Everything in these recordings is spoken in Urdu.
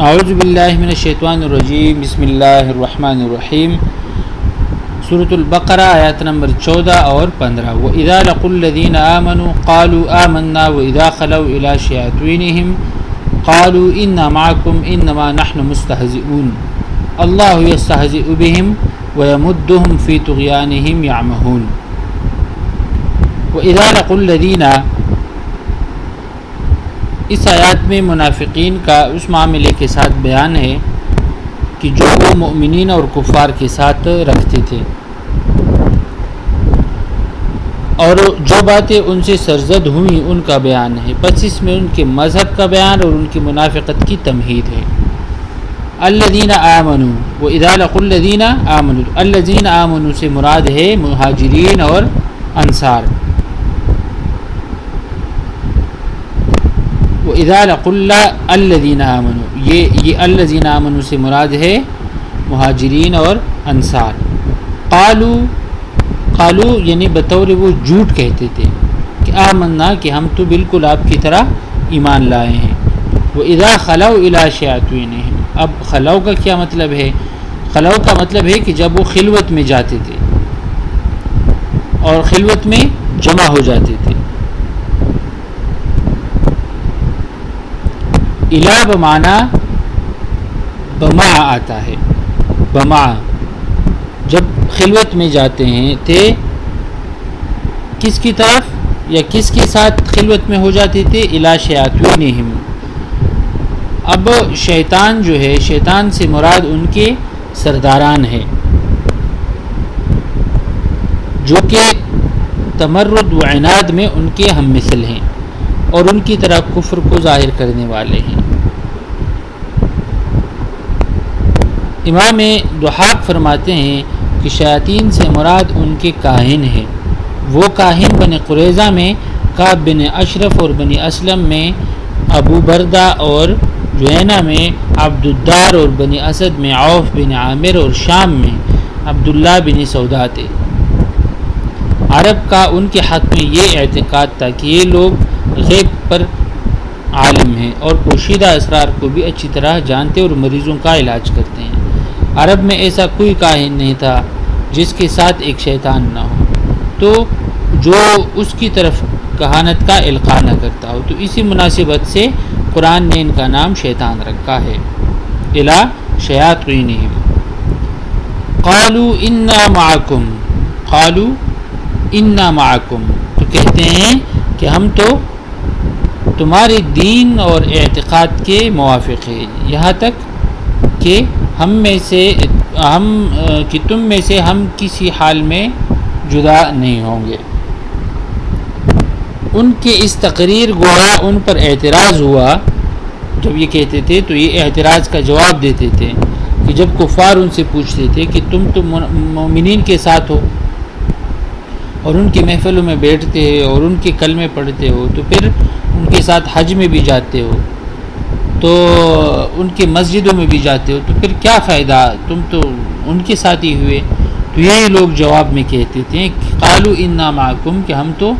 اعوذ باللہ من الشیطان الرجیم، بسم اللہ الرحمن الرحیم۔ سورۃ البقرہ آیات نمبر 14 اور 15۔ وَإِذَا لَقُوا الَّذِينَ آمَنُوا قَالُوا آمَنَّا وَإِذَا خَلَوْا إِلَىٰ شَيَاطِينِهِمْ قَالُوا إِنَّا مَعَكُمْ إِنَّمَا نَحْنُ مُسْتَهْزِئُونَ اللَّهُ يَسْتَهْزِئُ بِهِمْ وَيَمُدُّهُمْ فِي طُغْيَانِهِمْ يَعْمَهُونَ۔ وَإِذَا لَقُوا الَّذِينَ، اس آیات میں منافقین کا اس معاملے کے ساتھ بیان ہے کہ جو وہ مؤمنین اور کفار کے ساتھ رکھتے تھے، اور جو باتیں ان سے سرزد ہوئیں ان کا بیان ہے۔ پس اس میں ان کے مذہب کا بیان اور ان کی منافقت کی تمہید ہے۔ الذین آمنوا، وَإِذَا لَقُوا الَّذِينَ آمنوا، الذین آمنوا سے مراد ہے مہاجرین اور انصار۔ وَإِذَا لَقُوا الَّذِينَ آمَنُوا، یہ الَّذِينَ آمَنُوا سے مراد ہے مہاجرین اور انصار۔ قالو یعنی بطور وہ جھوٹ کہتے تھے کہ آمنا، کہ ہم تو بالکل آپ کی طرح ایمان لائے ہیں۔ وَإِذَا خَلَوْا إِلَىٰ شَيَاطِينِهِمْ، اب خلو کا کیا مطلب ہے؟ خلو کا مطلب ہے کہ جب وہ خلوت میں جاتے تھے اور خلوت میں جمع ہو جاتے تھے۔ الہ بمعنی بمع آتا ہے، بمع، جب خلوت میں جاتے ہیں تھے کس کی طرف یا کس کے ساتھ خلوت میں ہو جاتے تھے؟ الی شیاطینہم۔ اب شیطان جو ہے، شیطان سے مراد ان کے سرداران ہے جو کہ تمرد و عناد میں ان کے ہم مثل ہیں اور ان کی طرح کفر کو ظاہر کرنے والے ہیں۔ امام ضحاک فرماتے ہیں کہ شیاطین سے مراد ان کے کاہن ہیں۔ وہ کاہن بنی قریظہ میں کعب بن اشرف اور بنی اسلم میں ابو بردہ اور جوینہ میں عبد الدار اور بنی اسد میں عوف بن عامر اور شام میں عبداللہ بن سودا تھے۔ عرب کا ان کے حق میں یہ اعتقاد تھا کہ یہ لوگ غیب پر عالم ہیں اور پوشیدہ اسرار کو بھی اچھی طرح جانتے اور مریضوں کا علاج کرتے ہیں۔ عرب میں ایسا کوئی کاہن نہیں تھا جس کے ساتھ ایک شیطان نہ ہو، تو جو اس کی طرف کہانت کا القاء نہ کرتا ہو، تو اسی مناسبت سے قرآن نے ان کا نام شیطان رکھا ہے، الی شیاطینہم۔ قالوا انا معکم، قالوا انا معکم، تو کہتے ہیں کہ ہم تو تمہارے دین اور اعتقاد کے موافق ہے، یہاں تک کہ تم میں سے ہم کسی حال میں جدا نہیں ہوں گے۔ ان کے اس تقریر گویا ان پر اعتراض ہوا جب یہ کہتے تھے، تو یہ اعتراض کا جواب دیتے تھے کہ جب کفار ان سے پوچھتے تھے کہ تم تو مومنین کے ساتھ ہو اور ان کی محفلوں میں بیٹھتے ہو اور ان کے کلمے پڑھتے ہو، تو پھر ان کے ساتھ حج میں بھی جاتے ہو، تو ان کے مسجدوں میں بھی جاتے ہو، تو پھر کیا فائدہ، تم تو ان کے ساتھ ہی ہوئے۔ تو یہی لوگ جواب میں کہتے تھے کہ قالوا انا معکم، کہ ہم تو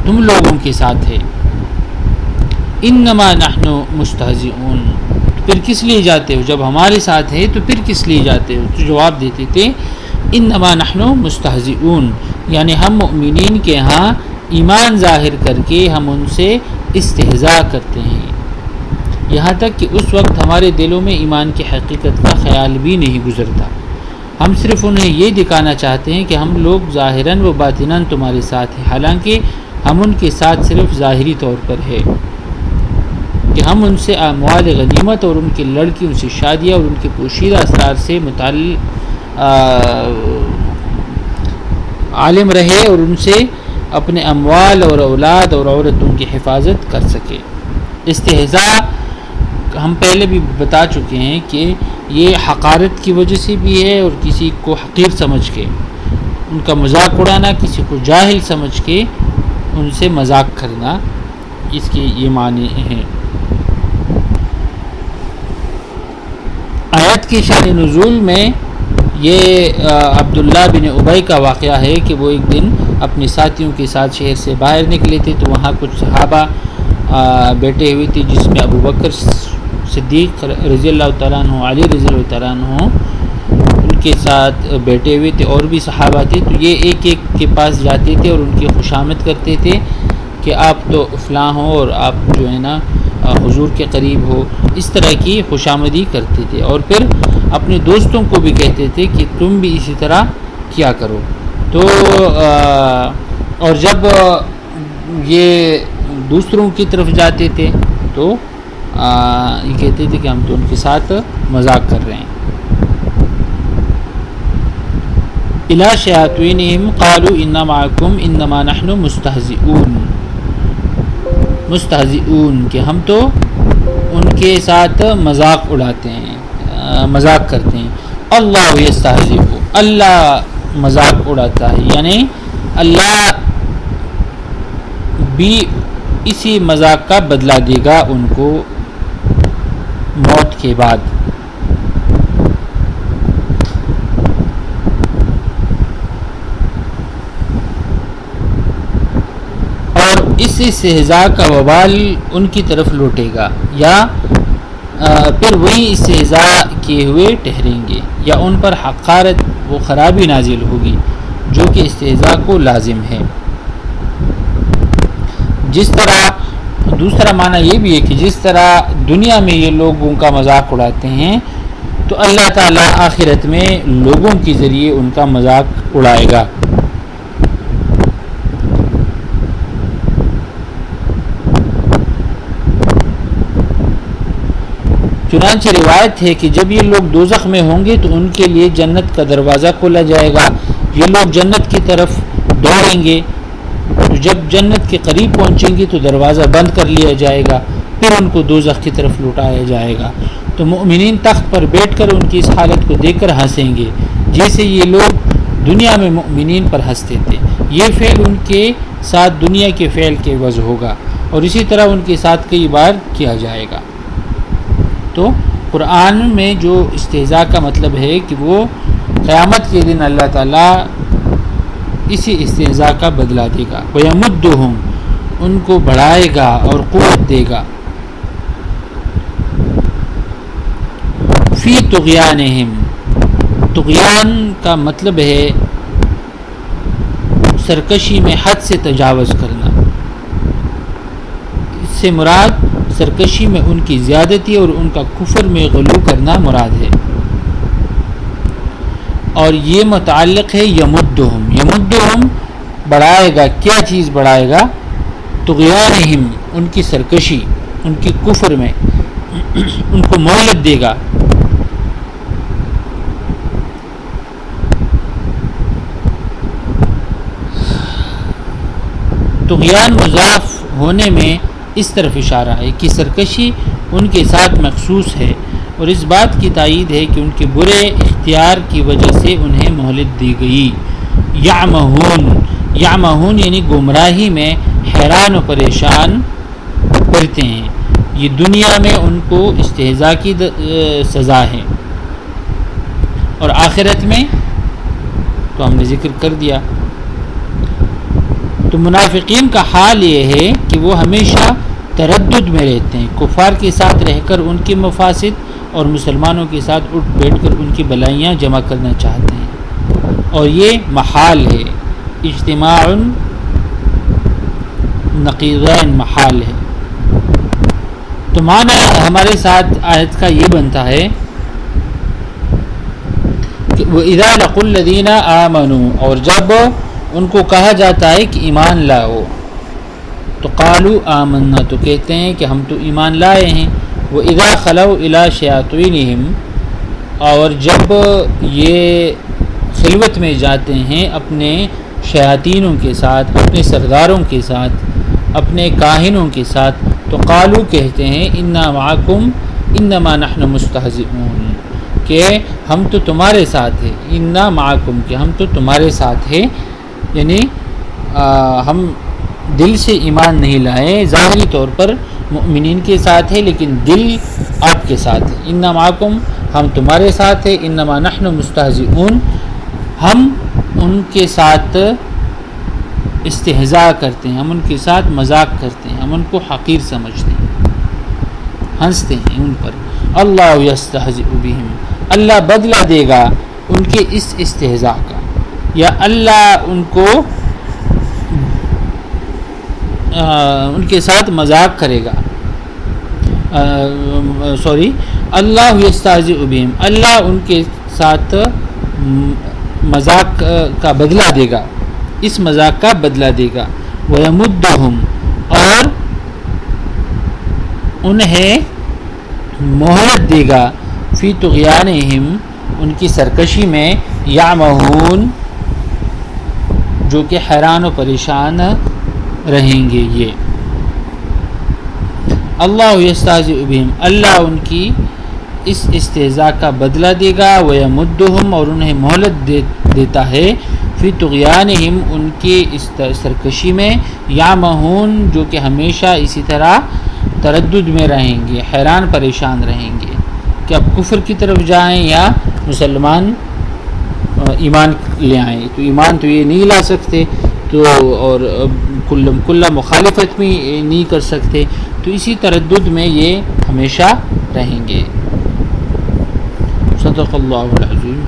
تم لوگوں کے ساتھ ہیں۔ انما نحن مستہزئون، تو پھر کس لیے جاتے ہو؟ جب ہمارے ساتھ ہے تو پھر کس لیے جاتے ہو؟ تو جواب دیتے تھے انما نحن مستہزئون، یعنی ہم مؤمنین کے ہاں ایمان ظاہر کر کے ہم ان سے استہزاء کرتے ہیں، یہاں تک کہ اس وقت ہمارے دلوں میں ایمان کی حقیقت کا خیال بھی نہیں گزرتا۔ ہم صرف انہیں یہ دکھانا چاہتے ہیں کہ ہم لوگ ظاہراً و باطناً تمہارے ساتھ ہیں، حالانکہ ہم ان کے ساتھ صرف ظاہری طور پر ہے کہ ہم ان سے اموال غنیمت اور ان کی لڑکیوں سے شادیاں اور ان کے پوشیدہ اسرار سے متعلق عالم رہے اور ان سے اپنے اموال اور اولاد اور عورتوں کی حفاظت کر سکے۔ استہزاء ہم پہلے بھی بتا چکے ہیں کہ یہ حقارت کی وجہ سے بھی ہے اور کسی کو حقیر سمجھ کے ان کا مذاق اڑانا، کسی کو جاہل سمجھ کے ان سے مذاق کرنا، اس کے یہ معنی ہیں۔ آیت کی شان نزول میں یہ عبداللہ بن ابی کا واقعہ ہے کہ وہ ایک دن اپنے ساتھیوں کے ساتھ شہر سے باہر نکلے تھے، تو وہاں کچھ صحابہ بیٹھے ہوئے تھے جس میں ابو بکر صدیق رضی اللہ تعالیٰ عنہ، علی رضی اللہ تعالیٰ عنہ ان کے ساتھ بیٹھے ہوئے تھے، اور بھی صحابہ تھے، تو یہ ایک ایک کے پاس جاتے تھے اور ان کی خوشامد کرتے تھے کہ آپ تو فلاں ہو اور آپ جو ہے نا حضور کے قریب ہو، اس طرح کی خوشامدی کرتے تھے، اور پھر اپنے دوستوں کو بھی کہتے تھے کہ تم بھی اسی طرح کیا کرو۔ تو اور جب یہ دوسروں کی طرف جاتے تھے تو یہ کہتے تھے کہ ہم تو ان کے ساتھ مذاق کر رہے ہیں۔ اِلیٰ شیاطینہم قالوا انا معکم انما نحن مستہزئون کہ ہم تو ان کے ساتھ مذاق اڑاتے ہیں، مذاق کرتے ہیں۔ اللہ یستہزئ، اللہ مذاق اڑاتا ہے، یعنی اللہ بھی اسی مذاق کا بدلہ دے گا ان کو موت کے بعد۔ اور اس استہزاء کا وبال ان کی طرف لوٹے گا، یا پھر وہی استہزاء کیے ہوئے ٹھہریں گے، یا ان پر حقارت و خرابی نازل ہوگی جو کہ استہزاء کو لازم ہے۔ جس طرح دوسرا معنی یہ بھی ہے کہ جس طرح دنیا میں یہ لوگوں کا مذاق اڑاتے ہیں، تو اللہ تعالیٰ آخرت میں لوگوں کے ذریعے ان کا مذاق اڑائے گا۔ چنانچہ روایت ہے کہ جب یہ لوگ دوزخ میں ہوں گے تو ان کے لیے جنت کا دروازہ کھولا جائے گا، یہ لوگ جنت کی طرف دوڑیں گے، تو جب جنت کے قریب پہنچیں گے تو دروازہ بند کر لیا جائے گا، پھر ان کو دوزخ کی طرف لوٹایا جائے گا، تو مؤمنین تخت پر بیٹھ کر ان کی اس حالت کو دیکھ کر ہنسیں گے جیسے یہ لوگ دنیا میں مؤمنین پر ہنستے تھے۔ یہ فعل ان کے ساتھ دنیا کے فعل کے عوض ہوگا، اور اسی طرح ان کے ساتھ کئی بار کیا جائے گا۔ تو قرآن میں جو استہزاء کا مطلب ہے کہ وہ قیامت کے دن اللہ تعالیٰ اسی استہزاء کا بدلہ دے گا۔ وَيَمُدُّهُمْ، ان کو بڑھائے گا اور قوت دے گا۔ فی طغیانہم، طغیان کا مطلب ہے سرکشی میں حد سے تجاوز کرنا، اس سے مراد سرکشی میں ان کی زیادتی اور ان کا کفر میں غلو کرنا مراد ہے، اور یہ متعلق ہے یمدہم، یمدہم بڑھائے گا، کیا چیز بڑھائے گا؟ طغیانہم، ان کی سرکشی، ان کی کفر میں ان کو مہلت دے گا۔ طغیان مضاف ہونے میں اس طرف اشارہ ہے کہ سرکشی ان کے ساتھ مخصوص ہے، اور اس بات کی تائید ہے کہ ان کے برے اختیار کی وجہ سے انہیں مہلت دی گئی۔ یعمہون، یعمہون یعنی گمراہی میں حیران و پریشان کرتے ہیں، یہ دنیا میں ان کو استہزاء کی سزا ہے، اور آخرت میں تو ہم نے ذکر کر دیا۔ تو منافقین کا حال یہ ہے کہ وہ ہمیشہ تردد میں رہتے ہیں، کفار کے ساتھ رہ کر ان کے مفاسد اور مسلمانوں کے ساتھ اٹھ بیٹھ کر ان کی بلائیاں جمع کرنا چاہتے ہیں، اور یہ محال ہے، اجتماع نقیضین محال ہے۔ تو معنی ہمارے ساتھ آیت کا یہ بنتا ہے کہ وَإِذَا لَقُوا الَّذِينَ آمَنُوا، اور جب ان کو کہا جاتا ہے کہ ایمان لاؤ، تو قالوا آمنا، تو کہتے ہیں کہ ہم تو ایمان لائے ہیں۔ وَإِذَا خَلَوْا إِلَىٰ شَيَاطِینِهِمْ، اور جب یہ خلوت میں جاتے ہیں اپنے شیاطینوں کے ساتھ، اپنے سرداروں کے ساتھ، اپنے کاہنوں کے ساتھ، تو قالوا کہتے ہیں انا معکم انما نحن مستہزئون، کہ ہم تو تمہارے ساتھ ہیں، انا معکم کہ ہم تو تمہارے ساتھ ہیں، یعنی ہم دل سے ایمان نہیں لائے، ظاہری طور پر مؤمنین کے ساتھ ہے لیکن دل آپ کے ساتھ ہے۔ انا معکم، ہم تمہارے ساتھ ہیں، انما نحن مستہزئون، ہم ان کے ساتھ استہزاء کرتے ہیں، ہم ان کے ساتھ مذاق کرتے ہیں، ہم ان کو حقیر سمجھتے ہیں، ہنستے ہیں ان پر۔ اللہ یستہزئ بہم، اللہ بدلہ دے گا ان کے اس استہزاء کا، یا اللہ ان کو ان کے ساتھ مذاق کرے گا، اللہ یستہزئ بہم، اللہ ان کے ساتھ مذاق کا بدلہ دے گا، اس مذاق کا بدلہ دے گا، وَيَمُدُّهُمْ، اور انہیں مہلت دے گا، فی طغیانہم، ان کی سرکشی میں، یعمہون، جو کہ حیران و پریشان رہیں گے یہ۔ اللہ یستہزئ بہم، اللہ ان کی اس استہزاء کا بدلہ دے گا، وَيَمُدُّهُمْ، اور انہیں مہلت دیتا ہے، فی طغیانہم، ان کی اس سرکشی میں، یعمہون، جو کہ ہمیشہ اسی طرح تردد میں رہیں گے، حیران پریشان رہیں گے کہ اب کفر کی طرف جائیں یا مسلمان ایمان لے آئیں، تو ایمان تو یہ نہیں لا سکتے، تو اور کل مخالفت بھی نہیں کر سکتے، تو اسی تردد میں یہ ہمیشہ رہیں گے۔ صدق اللہ العظیم۔